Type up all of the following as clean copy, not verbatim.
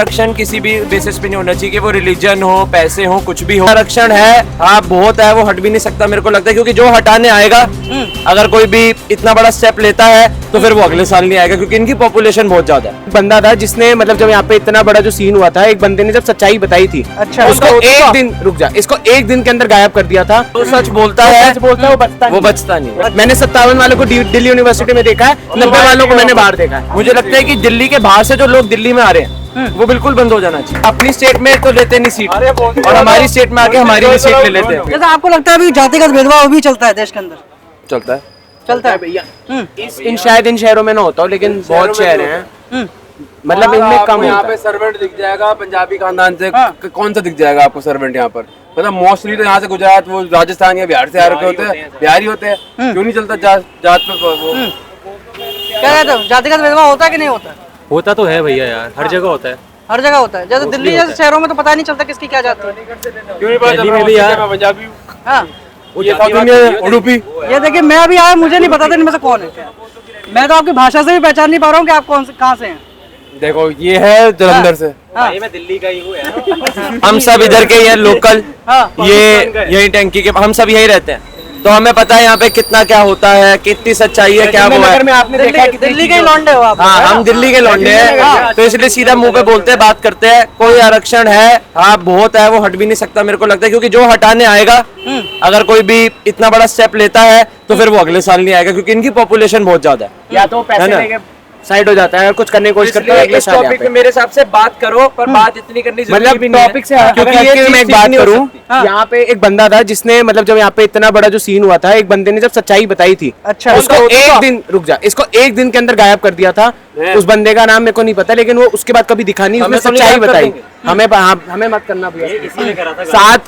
आरक्षण किसी भी बेसिस पे नहीं होना चाहिए कि वो रिलीजन हो, पैसे हो, कुछ भी हो। आरक्षण है, हाँ बहुत है, वो हट भी नहीं सकता मेरे को लगता है, क्योंकि जो हटाने आएगा अगर कोई भी इतना बड़ा स्टेप लेता है तो फिर वो अगले साल नहीं आएगा, क्योंकि इनकी पॉपुलेशन बहुत ज्यादा है। बंदा था जिसने मतलब जब यहाँ पे इतना बड़ा जो सीन हुआ था, एक बंदे ने जब सच्चाई बताई थी, अच्छा, उसको एक दिन रुक जा, इसको एक दिन के अंदर गायब कर दिया था। तो सच बोलता है, वो बचता नहीं। मैंने 57 वालों को दिल्ली यूनिवर्सिटी में देखा है, 90 वालों को मैंने बाहर देखा है। मुझे लगता है कि दिल्ली के बाहर से जो लोग दिल्ली में आ रहे हैं वो बिल्कुल बंद हो जाना चाहिए। अपनी स्टेट में तो लेते नहीं सीट, और हमारी स्टेट में आके हमारी भी सीट ले लेते हैं। जैसे आपको लगता है अभी जातिगत भेदभाव भी चलता है देश के अंदर? चलता है, चलता है भैया। शायद इन शहरों में ना होता हो, लेकिन बहुत शहर हैं मतलब इनमें कम यहाँ होता पे है। सर्वेंट दिख जाएगा पंजाबी खानदान से, कौन सा दिख जाएगा आपको सर्वेंट यहाँ पर? मतलब मोस्टली तो यहाँ से गुजरात, वो राजस्थान या बिहार से आ रखे होते हैं, बिहारी होते हैं। क्यों नहीं चलता जात पे वो? क्या कहते हो, जातिगत भेदभाव होता है कि नहीं होता? होता तो है भैया यार, हर जगह होता है। हर जगह होता है। जैसे दिल्ली जैसे शहरों में तो पता नहीं चलता किसकी क्या जाति है। क्यों नहीं पता? दिल्ली में भी यार पंजाबी, हाँ, ये साउथ इंडियन, उडुपी। ये देखिए मैं अभी आया, मुझे नहीं पता था इनमें से कौन है। मैं तो आपकी भाषा से भी पहचान नहीं पा रहा हूँ कि आप कौन से कहाँ से हैं। देखो ये है जलंधर से। हाँ, मैं दिल्ली का ही हूँ। हम सब इधर के ये लोकल, हाँ, ये यही टंकी के, हम सब यही रहते हैं, तो हमें पता है यहाँ पे कितना क्या होता है, कितनी सच्चाई है, क्या वो है। आपने देखा है दिल्ली के ही लौंडे हो आप? हाँ, हम दिल्ली के लौंडे हैं, तो इसलिए सीधा मुंह पे बोलते हैं, बात करते हैं। कोई आरक्षण है, हाँ बहुत है, वो हट भी नहीं सकता मेरे को लगता है, क्योंकि जो हटाने आएगा अगर कोई भी इतना बड़ा स्टेप लेता है तो फिर वो अगले साल नहीं आएगा, क्योंकि इनकी पॉपुलेशन बहुत ज्यादा है। या तो पैसे है ना? लेके साइड हो जाता है और कुछ करने की कोशिश करता है अगले इस साल यहाँ टॉपिक पे। पे मेरे हिसाब से बात करो, पर बात इतनी करनी जरूरी मतलब भी नहीं है, टॉपिक से क्योंकि ये चीज मैं एक ठीक बात नहीं हो करूं, सकती। यहाँ पे एक बंदा था जिसने मतलब जब यहाँ पे इतना बड़ा जो सीन हुआ था, एक बंदे ने जब सच्चाई बताई थी, अच्छा, उसको एक दिन रुक जा, इसको एक दिन के अंदर गायब कर दिया था। उस बंदे का नाम मेरे को नहीं पता, लेकिन वो उसके बाद कभी दिखा नहीं, उसने हमें तो नहीं सच्चाई गायब कर बताई। देंगे। हमें मत करना भैया।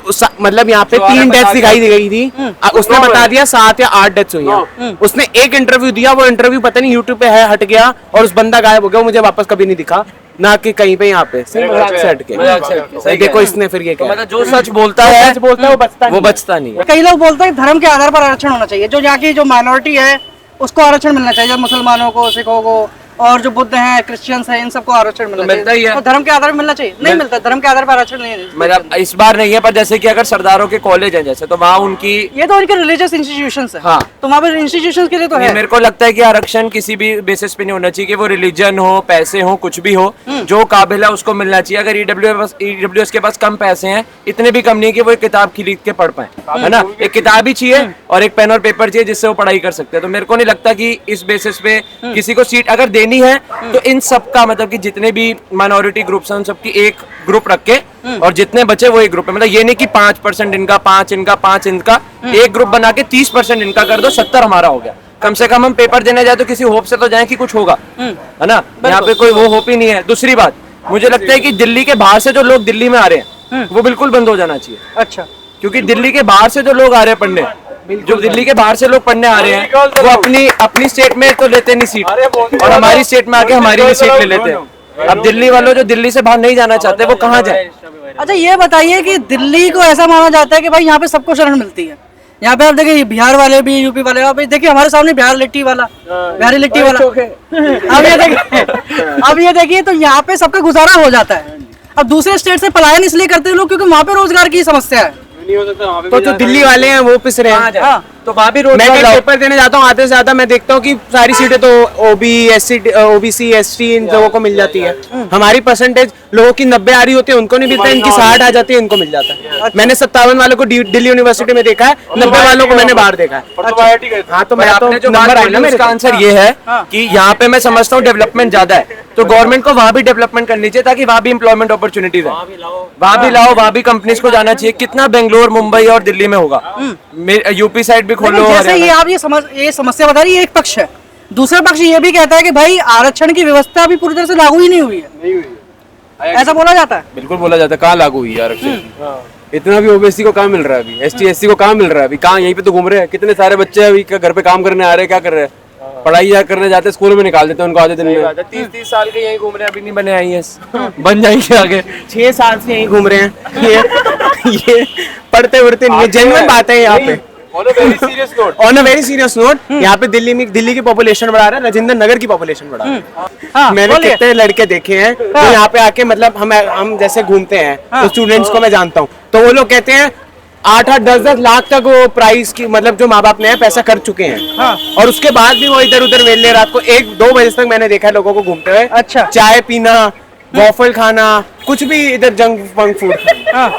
मतलब यहाँ पे 3 डेथ्स दिखाई दी गई थी, उसने बता दिया 7 या 8 डेथ्स हुई हैं। उसने एक इंटरव्यू दिया, वो इंटरव्यू पता नहीं यूट्यूब पे है, हट गया और उस बंदा गायब हो गया। वो मुझे वापस कभी नहीं दिखा, ना कि कहीं पे यहाँ पे सिर्फ मजाक से हट के। सही देखो इसने फिर ये क्या मतलब जो सच बोलता है वो बचता नहीं है। कई लोग बोलते हैं धर्म के आधार पर आरक्षण होना चाहिए। जो यहाँ की जो माइनॉरिटी है उसको आरक्षण मिलना चाहिए, मुसलमानों को, सिखों को, और जो बुद्ध हैं, क्रिश्चियंस हैं, इन सबको आरक्षण मिलना मिलता ही चाहिए। है। तो धर्म के आधार पर मिलना चाहिए? नहीं मिलता, धर्म के आधार पर आरक्षण नहीं है। मतलब इस बार नहीं है, पर जैसे कि अगर सरदारों के कॉलेज हैं जैसे, तो वहाँ उनकी ये तो उनके रिलीजियस इंस्टीट्यूशंस है। हाँ। तो वहाँ पर इंस्टीट्यूशंस के लिए तो है। मेरे को लगता है कि आरक्षण किसी भी बेसिस पे नहीं होना चाहिए कि वो रिलीजन हो, पैसे हो, कुछ भी हो, जो काबिल है उसको मिलना चाहिए। अगर ईडब्ल्यूएस के पास कम पैसे हैं, इतने भी कम नहीं है कि वो एक किताब खरीद के पढ़ पाए, है ना? एक किताब ही चाहिए और एक पेन और पेपर चाहिए जिससे वो पढ़ाई कर सकते हैं। तो मेरे को नहीं लगता कि इस बेसिस पे किसी को सीट अगर देनी है तो इन सबका मतलब कि जितने भी माइनॉरिटी ग्रुप्स हैं उन सबकी एक ग्रुप रख के, और जितने बचे वो एक ग्रुप है। मतलब ये नहीं कि 5% इनका, 5 इनका, 5 इनका, एक ग्रुप बना के 30% इनका कर दो, 70 हमारा हो गया। कम से कम हम पेपर देने जाए तो किसी होप से तो जाए कि कुछ होगा, है ना? यहाँ पे कोई वो होप ही नहीं है। दूसरी बात, मुझे लगता है कि दिल्ली के बाहर से जो लोग दिल्ली में आ रहे हैं वो बिल्कुल बंद हो जाना चाहिए। अच्छा, क्योंकि दिल्ली के बाहर से जो लोग आ रहे हैं पढ़ने, जो दिल्ली के बाहर से लोग पढ़ने आ रहे हैं, वो अपनी स्टेट में तो लेते नहीं सीट, और हमारी स्टेट में आके हमारी भी सीट ले लेते हैं। अब दिल्ली वालों जो दिल्ली से बाहर नहीं जाना चाहते वो कहाँ जाए? अच्छा ये बताइए कि दिल्ली को ऐसा माना जाता है कि भाई यहाँ पे सबको शरण मिलती है। यहाँ पे आप देखिए बिहार वाले भी, यूपी वाले, आप देखिए हमारे सामने बिहारी लिट्टी वाला। अब ये देखिए तो यहाँ पे सबका गुजारा हो जाता है। अब दूसरे स्टेट से पलायन इसलिए करते हैं लोग क्योंकि वहाँ पे रोजगार की समस्या है। नहीं हो सकता वहाँ पे तो जो दिल्ली वाले हैं वो पिस रहे हैं। हाँ, तो वहाँ भी मैं रोजगार भी पेपर देने जाता हूँ, आते से ज्यादा मैं देखता हूँ कि सारी सीटें तो ओबीसी एसटी इन लोगों को मिल जाती है। हमारी परसेंटेज लोगों की 90 आ रही होती है, उनको नहीं मिलता, इनकी 60 आ जाती है, इनको मिल जाता है। मैंने 57 वालों को दिल्ली यूनिवर्सिटी में देखा है, 90 वालों को मैंने बाहर देखा है। हाँ तो मैं आपने जो नंबर आए ना मेरे उसका आंसर ये है कि यहाँ पे मैं समझता हूँ डेवलपमेंट ज्यादा है, तो गवर्नमेंट को वहाँ भी डेवलपमेंट करनी चाहिए ताकि वहाँ भी एम्प्लॉयमेंट अपॉर्चुनिटीज है, वहाँ भी लाओ, वहाँ भी कंपनीज को जाना चाहिए। कितना बेंगलोर, मुंबई और दिल्ली में होगा, यूपी साइड भी खोलो। जैसे ये आप ये समस्या बता रही है, एक पक्ष है। दूसरा पक्ष ये भी कहता है कि भाई आरक्षण की व्यवस्था अभी पूरी तरह से लागू ही नहीं हुई है। ऐसा बोला जाता है। बिल्कुल बोला जाता है, कहाँ लागू हुई है आरक्षण? इतना भी ओबीसी को कहाँ मिल रहा है अभी? एसटी एससी को कहाँ मिल रहा है अभी? कहाँ यहीं पे तो घूम रहे हैं। कितने सारे बच्चे अभी घर पे काम करने आ रहे हैं, क्या कर रहे हैं? पढ़ाई करने जाते हैं, स्कूल में निकाल देते हैं उनको आधे दिन में। 30 साल के यहीं घूम रहे हैं, अभी नहीं बने आईएएस, बन जाएंगे आगे। 6 साल से यहीं घूम रहे हैं। ये पढ़ते उड़ते नहीं है, जेन्युइन बात है यहाँ पे। On a very serious note, on a very serious note, यहाँ पे दिल्ली की पॉपुलेशन बढ़ा रहा है, राजेंद्र नगर की पॉपुलेशन बढ़ा रहा है। हाँ, मैंने बोलिए। कितने लड़के देखे हैं तो यहाँ पे आके मतलब हम जैसे घूमते हैं तो स्टूडेंट्स को मैं जानता हूँ, तो वो लोग कहते हैं 8-8, 10-10 लाख तक वो प्राइस की मतलब जो माँ बाप ने पैसा कर चुके हैं, और उसके बाद भी वो इधर उधर वेले रात को 1-2 बजे तक मैंने देखा है लोगों को घूमते हुए। अच्छा। चाय पीना, वॉफल खाना, कुछ भी इधर जंक फूड खाना। हाँ